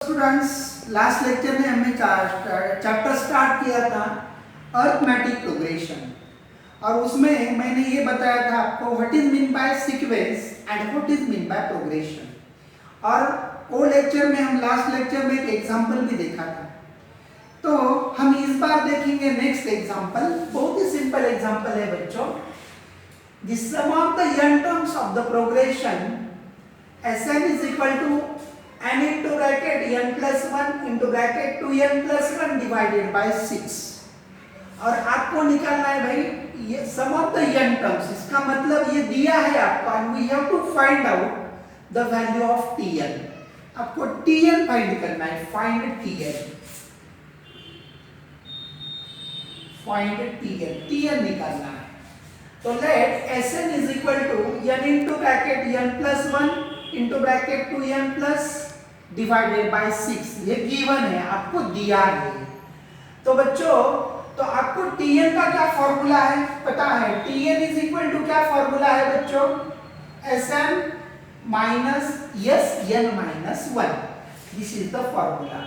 Students, last lecture में हमने chapter start किया था अरिथमेटिक प्रोग्रेशन और उसमें मैंने ये बताया था आपको what is mean by sequence and what is mean by progression. और वो लेक्चर में हम लास्ट लेक्चर में एक एग्जांपल भी देखा था, तो हम इस बार देखेंगे नेक्स्ट एग्जांपल। बहुत ही सिंपल एग्जांपल है बच्चों। The sum of the n terms of the progression Sn is equal to n into bracket n plus 1 into bracket 2n plus 1 divided by 6। और आपको निकालना है भाई ये sum of the n terms, इसका मतलब ये दिया है आपको and we have to find out the value of tn। आपको tn फाइंड करना है, फाइंड tn निकालना है। तो let Sn is equal to n into bracket n plus 1 into bracket 2n plus divided by 6। ये गिवन है, आपको दिया है। तो बच्चों, तो आपको tn का क्या फॉर्मूला है पता है? tn is equal to क्या फॉर्मूला है बच्चों? Sn minus Sn minus 1, this is the formula.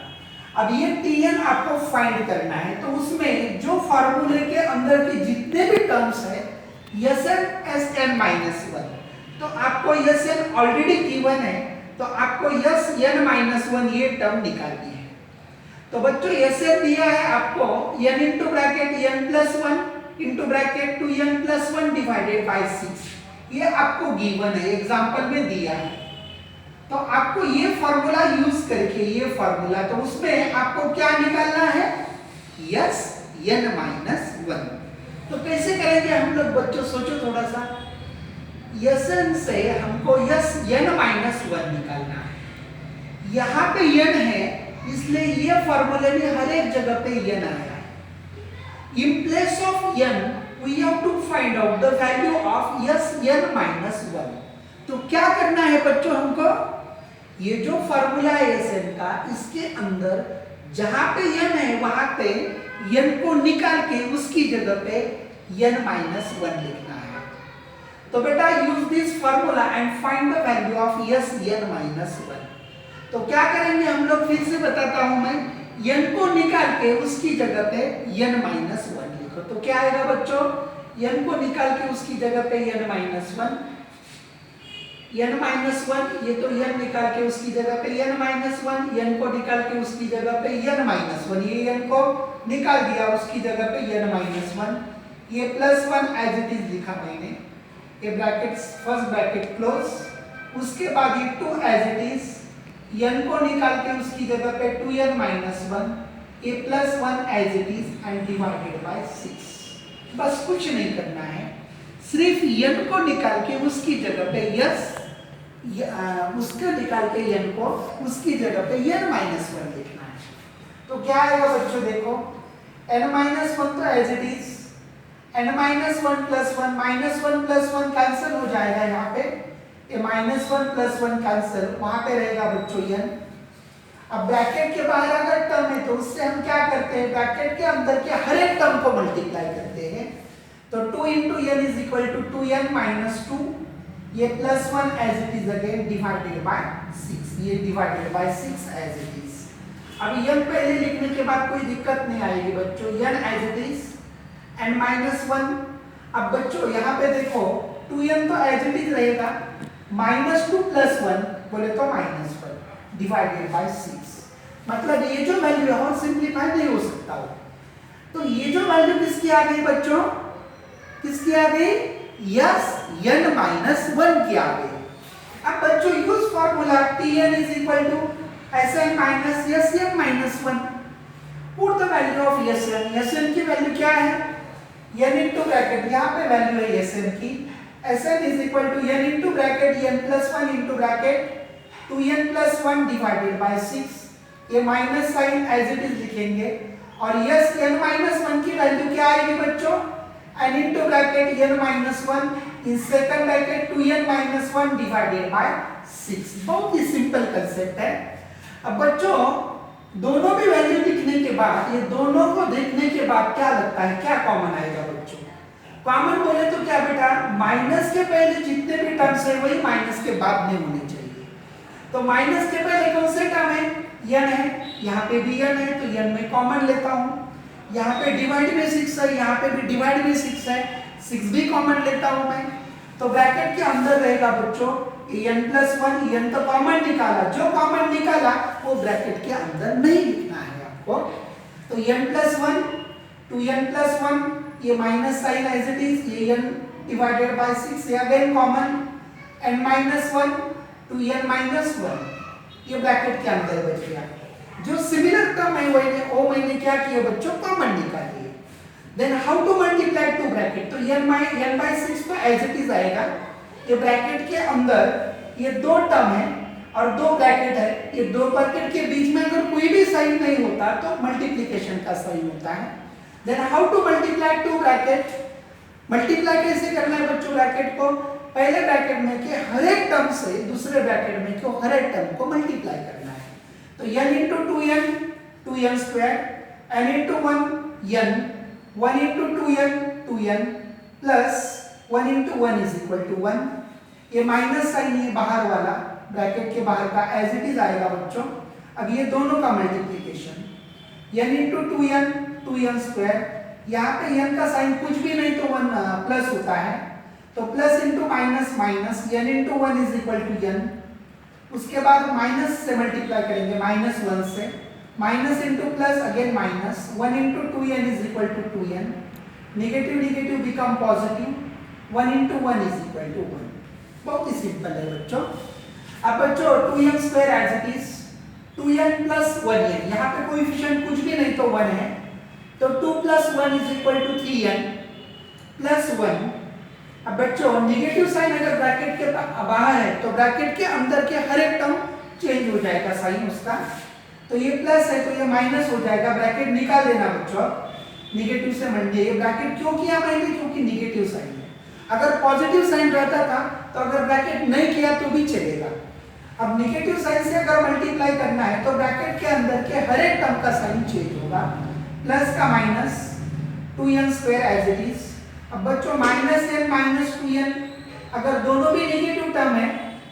अब ये tn आपको फाइंड करना है, तो उसमें जो फॉर्मूले के अंदर के जितने भी टर्म्स है Sn minus 1, तो आपको Sn ऑलरेडी गिवन है, तो आपको Sn minus 1 ये टर्म निकालनी है। तो बच्चों Sn दिया है आपको n into bracket n plus 1 into bracket 2n plus 1 divided by 6, ये आपको गिवन है, एग्जाम्पल में दिया है। तो आपको ये फॉर्मूला यूज करके ये फॉर्मूला, तो उसमें आपको क्या निकालना है? Sn minus 1। तो कैसे करेंगे हम लोग बच्चों, सोचो थोड़ा सा। Sn से हमको Sn minus 1 निकालना है। यहाँ पे n है, इसलिए ये फॉर्मूले में हर एक जगह पे n आया है। In place of n, we have to find out the value of Sn minus 1। तो क्या करना है बच्चों हमको? ये जो फॉर्मूला है Sn का, इसके अंदर जहां पे n है वहां पे n को निकाल के उसकी जगह पे n minus 1 लिखना है। तो बेटा use this formula and find the value of Sn minus 1। तो क्या करेंगे हम लोग, फिर से बताता हूं मैं, n को निकाल के उसकी जगह पे n minus 1 लिखो। तो क्या आएगा बच्चों? n को निकाल के उसकी जगह पे n minus 1, n minus 1, ये तो n निकाल के उसकी जगह पे n minus 1, n को निकाल के उसकी जगह पे n minus 1, ये n को निकाल दिया उसकी जगह पे n minus 1, ये प्लस 1 एज इट इज लिखा मैंने, ये ब्रैकेट फर्स्ट ब्रैकेट क्लोज, उसके बाद ये 2 एज इट इज, n को निकाल के उसकी जगह पे 2n minus 1, ये plus 1 as it is and divided by 6। बस कुछ नहीं करना है, सिर्फ n को निकाल के उसकी जगह पे उसको निकाल के n को उसकी जगह पे n minus 1 लिखना है। तो क्या आएगा बच्चों, देखो n minus 1 तो as it is, n minus 1 plus 1, minus 1 plus 1 cancel हो जाएगा यहाँ पे, ये minus 1 plus 1 कैंसिल, वहां पे रहेगा बच्चों n। अब ब्रैकेट के बाहर अगर टर्म है तो उससे हम क्या करते हैं, ब्रैकेट के अंदर के हर एक टर्म को मल्टीप्लाई करते हैं। तो 2 into n is equal to 2n minus 2, ये plus 1 as it is again divided by 6, ये divided by 6 as it is. अब n पहले लिखने के बाद कोई दिक्कत नहीं आएगी बच्चों, n as it is n minus 1। अब बच्चों यहाँ पे देखो 2n तो एज इट इज रहेगा, -2 plus 1 बोले तो -1 डिवाइडेड बाय 6, मतलब ये जो वैल्यू है और सिंपलीफाई नहीं हो सकता हो। तो ये जो वैल्यू किसकी आ गई बच्चों, किसकी आ गई? Sn minus 1 की आ गई। अब बच्चों use formula tn is equal to Sn minus Sn minus 1। Put the value of Sn, Sn की वैल्यू क्या है? n into bracket, यहाँ पे वैल्यू है Sn की, Sn is equal to n into bracket n plus 1 into bracket 2n plus 1 divided by 6, ये minus sign as it is लिखेंगे, और Sn minus 1 की वैल्यू क्या आएगी बच्चों? n into bracket n minus 1 in second bracket 2n minus 1 divided by 6। बहुत ही simple concept है। अब बच्चों दोनों भी वैल्यू लिखने के बाद, ये दोनों को देखने के बाद क्या लगता है, क्या कॉमन आएगा बच्चों? कॉमन बोले तो क्या बेटा, माइनस के पहले जितने भी टर्म्स है वही माइनस के बाद में होने चाहिए। तो माइनस के पहले कौन से टर्म है, n है, यहाँ पे भी n है तो n में कॉमन लेता हूँ, यहाँ पे डिवाइड में 6 है, यहाँ पे भी डिवाइड में 6 है, 6 भी कॉमन लेता हूँ मैं, तो ब्रैकेट के अंदर रहेगा बच्चों n+1, n तो कॉमन निकाला, जो कॉमन निकाला वो ब्रैकेट के अंदर नहीं लिखना है आपको, तो n+1 2n+1 ये minus sign as it is, ये n डिवाइडेड बाय 6 ये अगेन कॉमन, n-1 2n-1 ये ब्रैकेट के अंदर बच गया। जो सिमिलर टर्म है वो मैंने क्या किया बच्चों, कॉमन निकाल लिए। Then how to multiply two bracket, तो n/6 तो एज इट इज आएगा, ये ब्रैकेट के अंदर ये दो टर्म है और दो ब्रैकेट है, ये दो ब्रैकेट के बीच में अगर कोई भी साइन नहीं होता तो मल्टीप्लिकेशन का साइन होता है। Then how to multiply two bracket, multiply कैसे करना है बच्चों ब्रैकेट को, पहले ब्रैकेट में के हर एक टर्म से दूसरे ब्रैकेट में के हर एक टर्म को मल्टीप्लाई करना है, तो n into 2n 2n square, n into 1 n, 1 into 2n 2n plus 1 into 1 is equal to 1, ये माइनस साइन ये बाहर वाला ब्रैकेट के बाहर का एज इट इज आएगा बच्चों। अब ये दोनों का multiplication n into 2n 2n square, यहाँ पे n का साइन कुछ भी नहीं तो 1 प्लस होता है, तो plus into minus minus, n into 1 is equal to n, उसके बाद माइनस से मल्टीप्लाई करेंगे -1 से, minus into plus again minus, 1 into 2n is equal to 2n, negative negative become positive, 1 into 1 is equal to 1। बहुत ही simple है बच्चों। अब बच्चों 2n square as it is, 2n plus 1n, यहाँ पे कोएफिशिएंट कुछ भी नहीं तो 1 है, तो 2 plus 1 is equal to 3n plus 1। अब बच्चों नेगेटिव साइन अगर ब्रैकेट के बाहर है तो ब्रैकेट के अंदर के हर एक टर्म चेंज हो जाएगा साइन उसका, तो ये प्लस है तो ये माइनस हो जाएगा, ब्रैकेट निकाल देना बच्चों, नेगेटिव से मल्टीप्लाई, ये ब्रैकेट क्यों किया मैंने, क्योंकि नेगेटिव साइन है, अगर पॉजिटिव साइन रहता था तो अगर ब्रैकेट नहीं किया तो भी चलेगा। अब नेगेटिव साइन से अगर मल्टीप्लाई करना है तो ब्रैकेट के अंदर के हर एक टर्म का साइन चेंज होगा, प्लस का minus 2n square as it is. अब बच्चों -n माइनस 2n अगर दोनों भी नेगेटिव टर्म है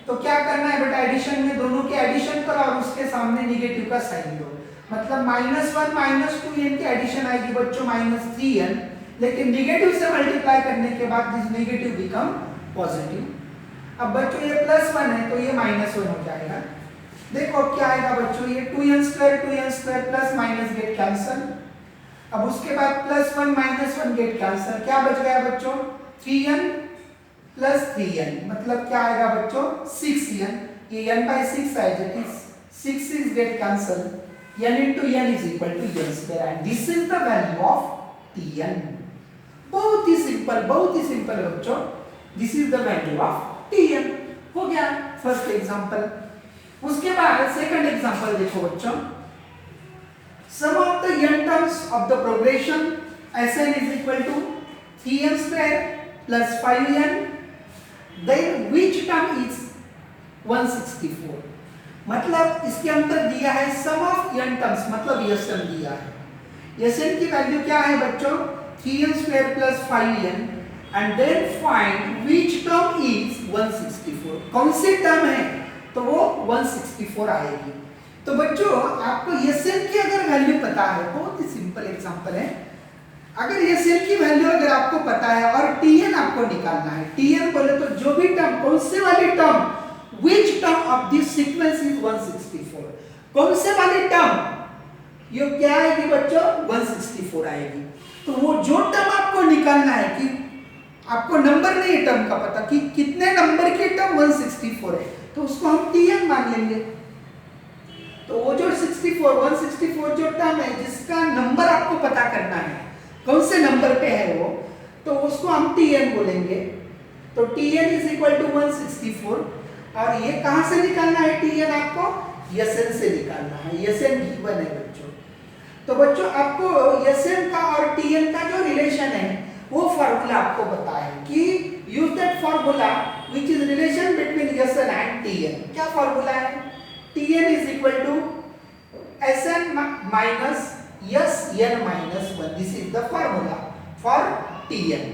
तो क्या करना है बेटा, एडिशन में दोनों के एडिशन करो और उसके सामने नेगेटिव का साइन दो, मतलब -1 माइनस 2n की एडिशन आएगी बच्चों -3n, लेकिन नेगेटिव से मल्टीप्लाई करने के बाद दिस नेगेटिव बिकम पॉजिटिव। अब बच्चों ये +1 है तो ये -1 हो जाएगा, देखो क्या आएगा बच्चों, ये 2n square plus minus get cancel, अब उसके बाद +1 -1 गेट कैंसिल, क्या बच गया बच्चों 3n प्लस 3n, मतलब क्या आएगा बच्चों 6n, ये n/6 है as it is, 6 get cancel, n into n is equal to n square and this is the value of Tn। बहुत ही सिंपल बच्चों, this is the value of Tn। हो गया फर्स्ट एग्जांपल। उसके बाद second example देखो बच्चों, sum of the n terms of the progression Sn is equal to 3n square plus 5n, then which term is 164, मतलब इसके अंदर दिया है sum of n terms, मतलब Sn दिया है, Sn की वैल्यू क्या है बच्चों 3n square plus 5n and then find which term is 164, कौन सी टर्म है तो वो 164 आएगी। तो बच्चों आपको Sn की अगर वैल्यू पता है, बहुत ही सिंपल एग्जांपल है, अगर Sn की वैल्यू अगर आपको पता है और Tn आपको निकालना है, Tn बोले तो जो भी टर्म, कौन से वाली term, which term of this sequence is 164, कौन से वाली टर्म ये क्या आएगी बच्चों 164 आएगी। तो वो जो टर्म आपको निकालना है, कि आपको नंबर नहीं टर्म का पता कि कितने नंबर की टर्म 164 है, तो उसको हम Tn मान लेंगे। तो वो जो 164 जो टर्म है जिसका नंबर आपको पता करना है, कौन से नंबर पे है वो, तो उसको हम Tn बोलेंगे। तो Tn इज इक्वल टू 164, और ये कहां से निकालना है Tn आपको, Sn से निकालना है, Sn गिवन है बच्चों। तो बच्चों आपको Sn का और Tn का जो रिलेशन है वो फार्मूला आपको पता है कि use that formula which is relation between Sn and Tn। क्या फार्मूला है, Tn is equal to Sn minus Sn minus 1, this is the formula for Tn।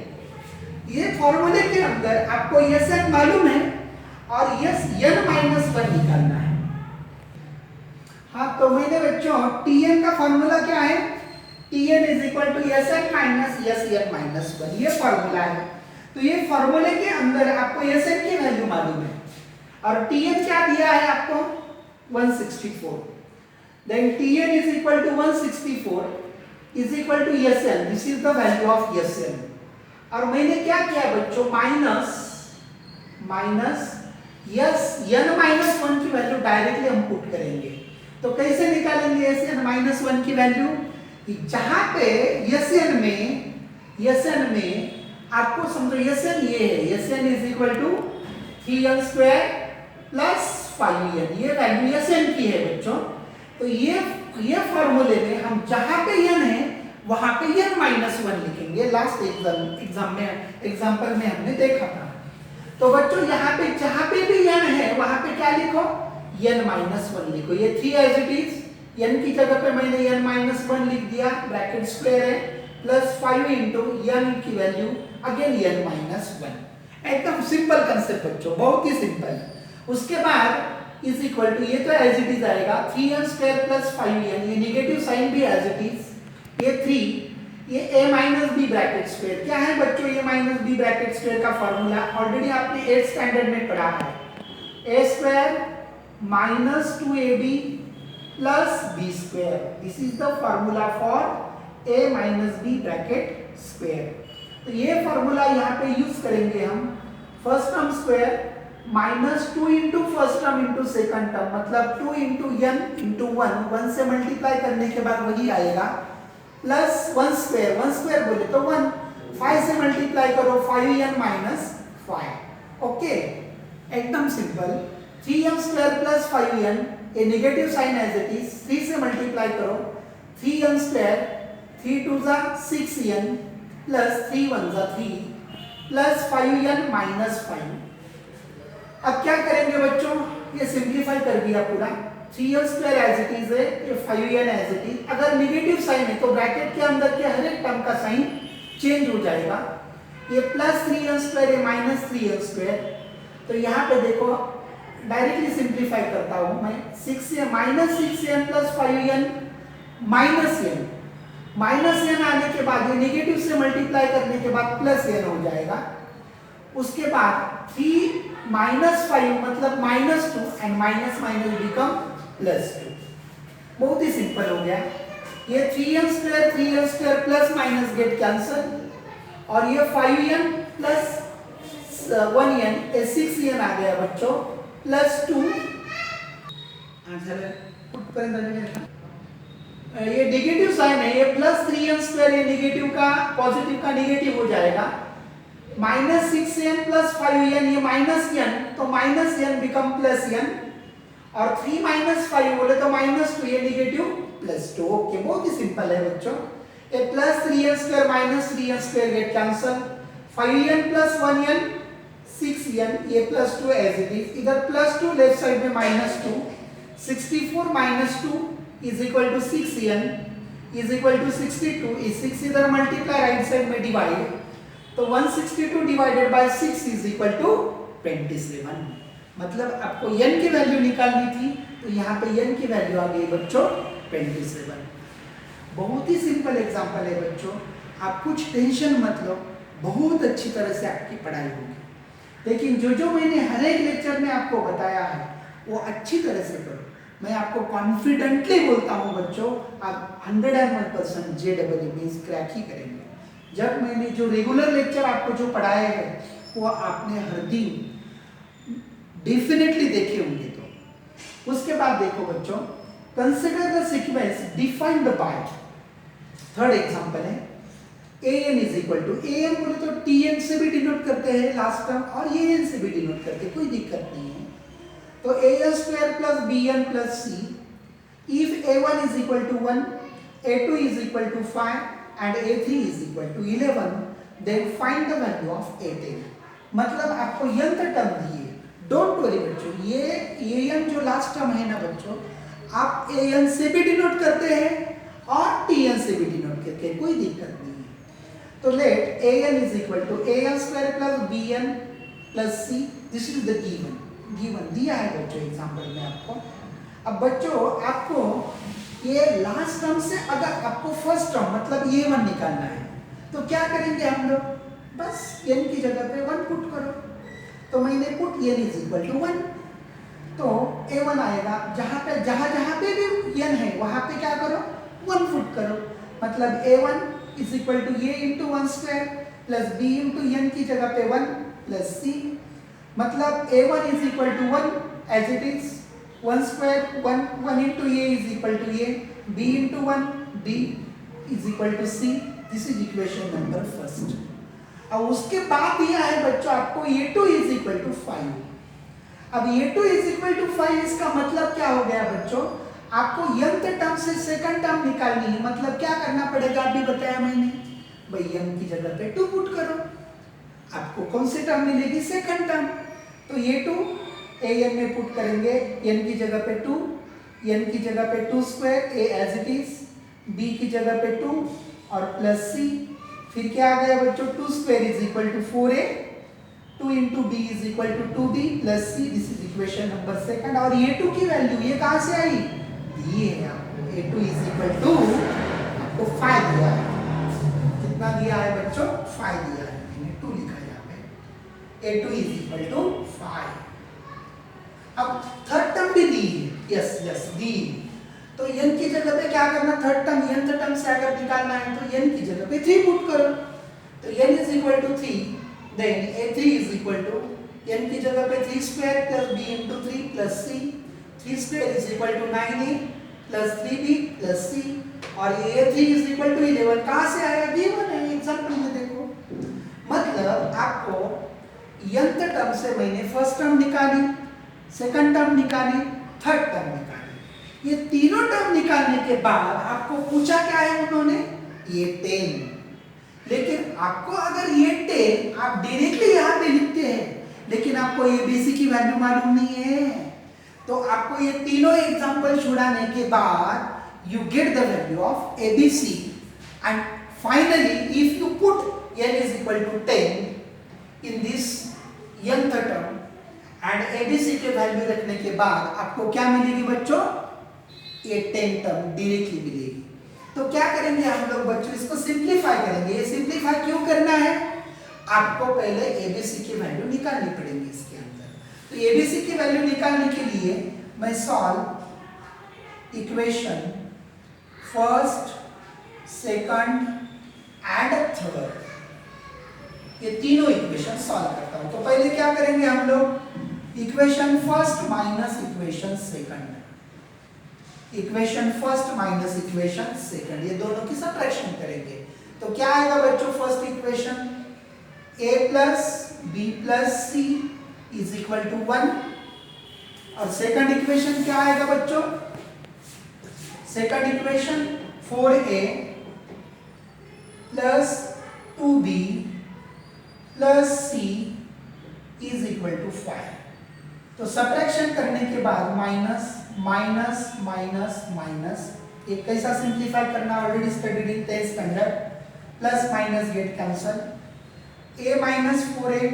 ये फार्मूले के अंदर आपको Sn मालूम है और Sn माइनस 1 निकालना है। तो मैंने बच्चों Tn का फॉर्मूला क्या है, Tn is equal to Sn minus Sn minus 1, ये फॉर्मूला है। तो ये फॉर्मूले के अंदर आपको Sn की वैल्यू मालूम है और Tn क्या दिया है आपको 164, then Tn is equal to 164 is equal to Sn, this is the value of Sn। और मैंने क्या किया बच्चों, माइनस n माइनस 1 की वैल्यू डायरेक्टली हम पुट करेंगे। तो कैसे निकालेंगे Sn माइनस 1 की वैल्यू, जहां पे Sn में आपको समझो Sn ये है, Sn is equal to 3n square plus 5n, ये वैल्यू Sn की है बच्चों। तो ये फॉर्मूले में हम जहां पे n है वहां पे n माइनस 1 लिखेंगे। लास्ट एग्जाम्पल में हमने देखा था। तो बच्चों यहाँ पे जहां पे भी n है वहां पे क्या लिखो, n माइनस 1 लिखो। ये 3 एज इट इज, n की जगह पे मैंने n माइनस 1 लिख दिया, ब्रैकेट स्क्वायर है, प्लस 5 इंटू n की वैल्यू अगेन n माइनस 1। एकदम सिंपल कंसेप्ट बच्चों, बहुत ही सिंपल। उसके बाद इज इक्वल टू, ये तो एज इट इज आएगा 3n स्क्वायर प्लस 5n, ये नेगेटिव साइन भी एज इट इज, ये 3, ये a minus b bracket square. क्या है बच्चों ये माइनस बी ब्रैकेट स्क्वायर का फॉर्मूला, ऑलरेडी आपने 8th स्टैंडर्ड में पढ़ा है, a square minus 2ab plus b square, this is the formula for a minus b bracket square. तो ये फॉर्मूला यहाँ पे यूज करेंगे हम, first term square minus 2 into first term into second term, मतलब 2 इंटू n इंटू 1 से multiply करने के बाद वही आएगा, प्लस 1 स्क्वायर बोले तो 1, 5 से मल्टीप्लाई करो 5n माइनस 5, ओके एकदम simple. 3n square plus 5n, a negative sign as it is, 3 से मल्टीप्लाई करो 3n स्क्वायर, 3 2 जा 6n प्लस 3 1 जा 3 प्लस 5n माइनस 5। अब क्या करेंगे बच्चों, ये सिंप्लीफाई कर दिया पूरा, 3n square as it is है, ये 5n एज इट इज। अगर नेगेटिव साइन है तो ब्रैकेट के अंदर के हर एक टर्म का साइन चेंज हो जाएगा, ये प्लस 3n स्क्वायर, ये माइनस 3n स्क्वायर। तो यहाँ पे देखो डायरेक्टली सिंप्लीफाई करता हूँ मैं, 6n minus 6n plus 5n minus n आने के बाद ये नेगेटिव से मल्टीप्लाई करने के बाद प्लस n हो जाएगा। उसके बाद 3 माइनस 5 मतलब minus 2 and minus minus become plus 2, बहुत ही सिंपल हो गया। ये 3n square plus minus get cancel, और ये 5n प्लस 1n, ये 6n आ गया बच्चों, प्लस 2 आंसर ये नेगेटिव साइन है, ये प्लस 3n स्क्वायर, ये नेगेटिव का पॉजिटिव का नेगेटिव हो जाएगा, माइनस 6n प्लस 5n, ये माइनस n, तो minus n become plus n, और 3 माइनस 5 बोले तो माइनस 2, ये नेगेटिव प्लस 2, ओके बहुत ही सिंपल है बच्चों। ये plus 3n square minus 3n square get cancel, 5n plus 1n 6n, ये प्लस 2 एज इट इज, इधर प्लस 2 लेफ्ट साइड में minus 2, 64 minus 2 is equal to 6n is equal to 62, इस 6 इधर मल्टीप्लाई राइट साइड में divide, तो 162 divided by 6 is equal to 27। मतलब आपको n की वैल्यू निकालनी थी, तो यहाँ पे n की वैल्यू आ गई बच्चों 27। बहुत ही सिंपल एग्जांपल है बच्चों, आप कुछ टेंशन मत लो, बहुत अच्छी तरह से आपकी पढ़ाई होगी। लेकिन जो मैंने हर एक लेक्चर में आपको बताया है वो अच्छी तरह से करो। मैं आपको कॉन्फिडेंटली बोलता हूँ बच्चों, आप 101% JEE मींस क्रैक ही करेंगे। जब मैंने जो रेगुलर लेक्चर आपको जो पढ़ाए हैं वो आपने हर दिन डेफिनेटली देखे होंगे। तो उसके बाद देखो बच्चों, consider the sequence defined by, third example है an is equal to, an बोले तो tn से भी डिनोट करते हैं लास्ट टर्म, और an से भी डिनोट करते हैं, कोई दिक्कत नहीं है। तो an square plus bn plus c, if a1 is equal to 1, a2 is equal to 5 and a3 is equal to 11, then find the value of a10। मतलब आपको nth टर्म दिए, डोंट वरी बच्चों, ये an जो last term है ना बच्चों, आप an से भी डिनोट करते हैं और tn से भी डिनोट करते हैं, कोई दिक्कत नहीं है। तो let an is equal to an square plus bn plus c, this is the given दिया है बच्चों एग्जांपल में आपको। अब बच्चों आपको ये लास्ट टर्म से अगर आपको फर्स्ट टर्म मतलब ये वन निकालना है तो क्या करेंगे हम लोग, बस n की जगह पे 1 पुट करो। तो मैंने put n is equal to 1, तो a1 आएगा। जहां पे भी n है वहां पे क्या करो 1 पुट करो, मतलब a1 is equal to a into 1 square plus b into n की जगह पे 1 प्लस c, मतलब a1 is equal to 1 as it is 1 square 1 into a is equal to a, b into 1 b is equal to c। This is equation number first. अब उसके बाद दिया है बच्चों आपको a2 इज इक्वल टू 5। अब a2 is equal to 5 इसका मतलब क्या हो गया बच्चों, आपको nth टर्म से सेकंड टर्म निकालनी है। मतलब क्या करना पड़ेगा अभी बताया मैंने, भाई n की जगह पे 2 पुट करो, आपको कौन सी टर्म मिलेगी, सेकंड टर्म। तो a2 an में पुट करेंगे, n की जगह पे 2, n की जगह पे 2 square a as it is, b की जगह पे 2 और प्लस c। फिर क्या आ गया बच्चों, 2 square is equal to 4a, 2 into b is equal to 2b plus c। This is equation number second. और a2 की वैल्यू ये कहां से आई, ये है आपको a2 इज इक्वल टू आपको 5 दिया है। कितना दिया है बच्चों, 5 दिया है, मैंने 2 लिखा है यहाँ पे, a2 इज इक्वल टू 5। अब थर्ड टर्म भी दी है, यस दी, तो n की जगह पे क्या करना, थर्ड टर्म nth टर्म से अगर निकालना है तो n की जगह पे 3 पुट करो। तो n is equal to 3, then a3 is equal to n की जगह पे 3 square plus b into 3 plus c, 3 square is equal to 9a plus 3b plus c। और a3 इज इक्वल टू 11 कहां से आया, b1 है, एग्जांपल में देखो। मतलब आपको nth टर्म से मैंने फर्स्ट टर्म निकाली, सेकंड टर्म निकाली, थर्ड टर्म निकाली। ये तीनों टर्म निकालने के बाद आपको पूछा क्या है उन्होंने, ये 10। लेकिन आपको अगर ये 10 आप डायरेक्टली यहाँ पे लिखते हैं, लेकिन आपको ABC की वैल्यू मालूम नहीं है, तो आपको ये तीनों एग्जांपल छुड़ाने के बाद you get the value of ABC and finally if you put n is equal to 10 in this nth term and ABC के वैल्यू रखने के बाद आपको क्या मिलेगी बच्चों, ये 10 टर्म डायरेक्टली मिलेगी। तो क्या करेंगे हम लोग बच्चों, इसको सिंप्लीफाई करेंगे। ये सिंप्लीफाई क्यों करना है, आपको पहले ABC की वैल्यू निकालनी पड़ेगी इसके अंदर। तो ABC की वैल्यू निकालने के लिए मैं solve equation first, second and third, ये तीनों इक्वेशन सॉल्व करता हूं। तो पहले क्या करेंगे हम लोग, equation first minus equation second, equation first minus equation second, ये दोनों की सब्ट्रैक्शन करेंगे। तो क्या आएगा बच्चों, first equation a plus b plus c is equal to 1, और सेकंड इक्वेशन क्या आएगा बच्चों, second equation 4a plus 2b plus c is equal to 5। तो सब्ट्रैक्शन करने के बाद माइनस माइनस माइनस माइनस, ये कैसा सिंप्लीफाई करना already studied in 10 standard, plus minus get cancel, a minus 4a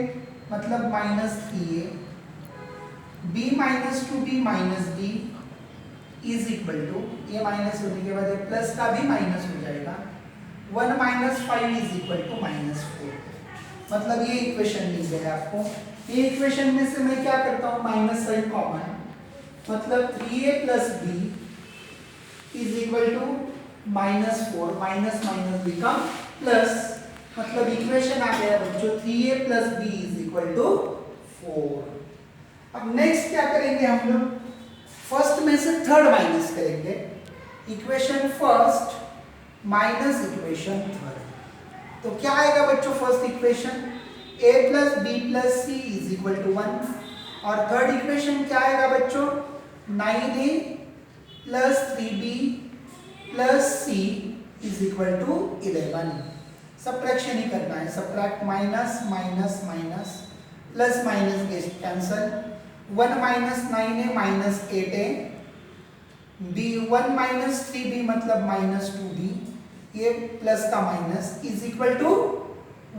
मतलब minus 3a, b minus 2b minus b is equal to, ये minus होने के बाद ये प्लस का भी माइनस हो जाएगा, 1 minus 5 is equal to minus 4। मतलब ये इक्वेशन मिल गया आपको। ये इक्वेशन में से मैं क्या करता हूँ, माइनस साइन कॉमन, मतलब 3a plus b is equal to minus 4, minus minus become plus, मतलब इक्वेशन आ गया बच्चों 3a plus b is equal to 4। अब नेक्स्ट क्या करेंगे हम लोग, फर्स्ट में से थर्ड माइनस करेंगे, equation first minus equation third. तो क्या आएगा बच्चों, first equation a plus b plus c is equal to 1, और थर्ड इक्वेशन क्या आएगा बच्चों, 9a plus 3b plus c is equal to 11। Subtraction ही करना है, subtract minus minus minus, plus minus get cancel, 1 minus 9a minus 8a, b 1 minus 3b मतलब minus 2b, ये plus का minus is equal to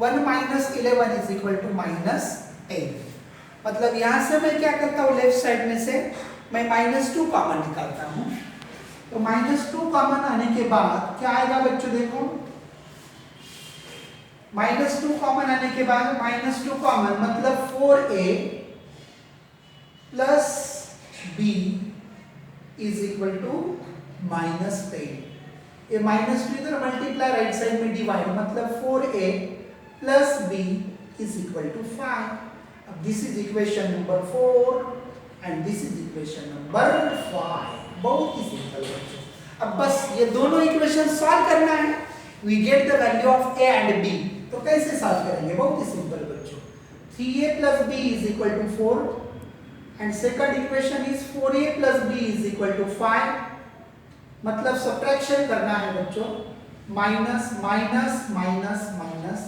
1 minus 11 is equal to minus 10। मतलब यहां से मैं क्या करता हूं, लेफ्ट साइड में से मैं -2 कॉमन निकालता हूं। तो -2 कॉमन आने के बाद क्या आएगा बच्चों, देखो -2 कॉमन आने के बाद -2 कॉमन मतलब 4a plus b is equal to -10। ये -2 इधर मल्टीप्लाई राइट साइड में डिवाइड मतलब 4a plus b is equal to 5। अब this is equation number 4 and this is equation number 5। बहुत ही सिंपल बच्चों। अब बस ये दोनों इक्वेशन सॉल्व करना है। We get the value of a and b। तो कैसे सॉल्व करेंगे, बहुत ही सिंपल बच्चों। 3a plus b is equal to 4 and second equation is 4a plus b is equal to 5। मतलब सब्ट्रैक्शन करना है बच्चों, minus minus minus minus,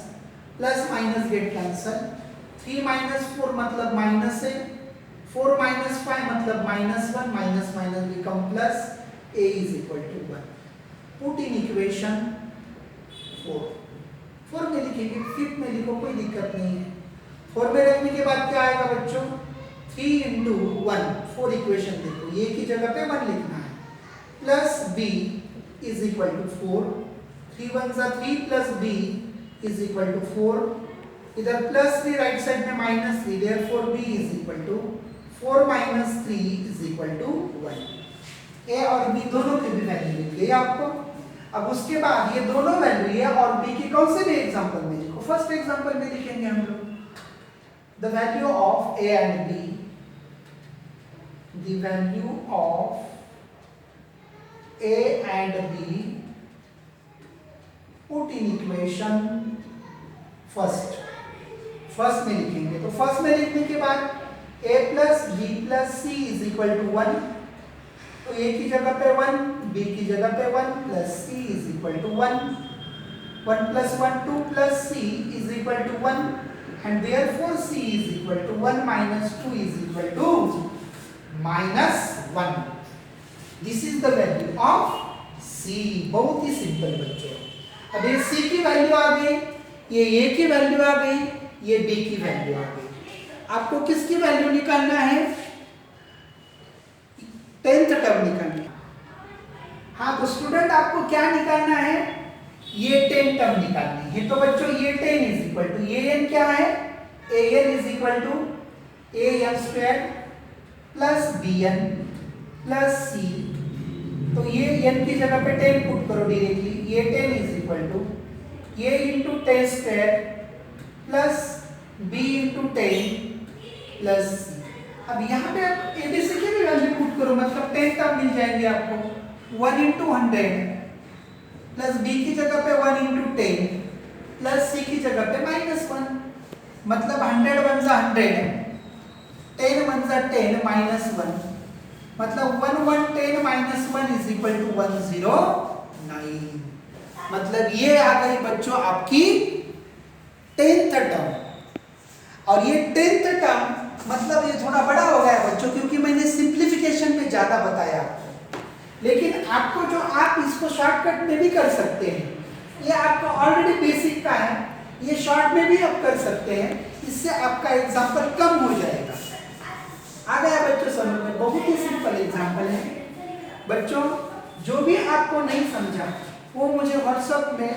plus minus get cancel. 3 minus 4 मतलब माइनस है, 4 माइनस 5 मतलब -1, minus minus become plus, a is equal to 1। Put in equation 4 में लिखेंगे, 5 में लिखो, कोई दिक्कत नहीं है। 4 में रखने के बाद क्या आएगा बच्चों, 3 इंटू 1, 4 इक्वेशन देखो, a की जगह पे 1 लिखना है, plus b is equal to 4। 3 1 जा 3 plus b is equal to 4। इधर प्लस 3 राइट साइड में -3, therefore b is equal to 4 minus 3 is equal to 1। a और b दोनों की भी वैल्यू मिल गई आपको। अब उसके बाद ये दोनों वैल्यू a और b की कौन से भी एग्जांपल में लिखो। फर्स्ट एग्जांपल में लिखेंगे हम लोग the value of a and b, the value of a and b put in equation first में लिखेंगे। तो फर्स्ट में लिखने के बाद a plus b plus c is equal to 1। तो a की जगह पे 1, b की जगह पे 1 plus c is equal to 1। 1 plus 1 2 plus c is equal to 1 and therefore c is equal to 1 minus 2 is equal to -1। This is the value of c। बहुत ही simple बच्चों। अब ये c की वैल्यू आ गई, ये a की value आ गई, ये b की वैल्यू आ गई। आपको किसकी वैल्यू निकालना है, 10th टर्म निकालना है। हाँ तो स्टूडेंट आपको क्या निकालना है, ये 10 टर्म निकालनी है। तो बच्चों ये 10 इज इक्वल टू an क्या है, an is equal to an square plus bn plus c। तो ये n की जगह पे 10 पुट करो डायरेक्टली, ये 10 is equal to a into 10 square plus b into 10 plus c। अब यहाँ पे आप abc की भी वैल्यू पुट करो, मतलब 10 तब मिल जाएंगे आपको। 1 इंटू 100 प्लस b की जगह पे 1 इंटू 10 प्लस c की जगह पे -1, मतलब 100 1 जा 100, 10 1 जा 10 -1, मतलब 1 1 10 -1 इज इक्वल टू 109। मतलब ये आ गई बच्चों आपकी 10th टर्म। और ये 10th टर्म मतलब ये थोड़ा बड़ा हो गया बच्चों, क्योंकि मैंने सिंप्लीफिकेशन पे ज्यादा बताया आपको। लेकिन आपको जो आप इसको शॉर्टकट में भी कर सकते हैं, ये आपको ऑलरेडी बेसिक का है, ये शॉर्ट में भी आप कर सकते हैं, इससे आपका एग्जाम्पल कम हो जाएगा। आ गया बच्चों समझ में, बहुत ही सिंपल एग्जाम्पल है बच्चों। जो भी आपको नहीं समझा वो मुझे व्हाट्सएप में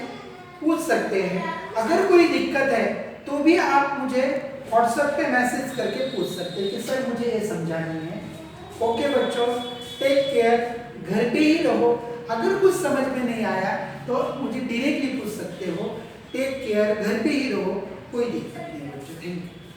पूछ सकते हैं। अगर कोई दिक्कत है तो भी आप मुझे व्हाट्सएप पे मैसेज करके पूछ सकते हैं कि सर मुझे ये समझानी है। ओके बच्चों, टेक केयर, घर पे ही रहो। अगर कुछ समझ में नहीं आया तो मुझे डायरेक्टली पूछ सकते हो। टेक केयर, घर पे ही रहो, कोई दिक्कत नहीं बच्चों। Thank you.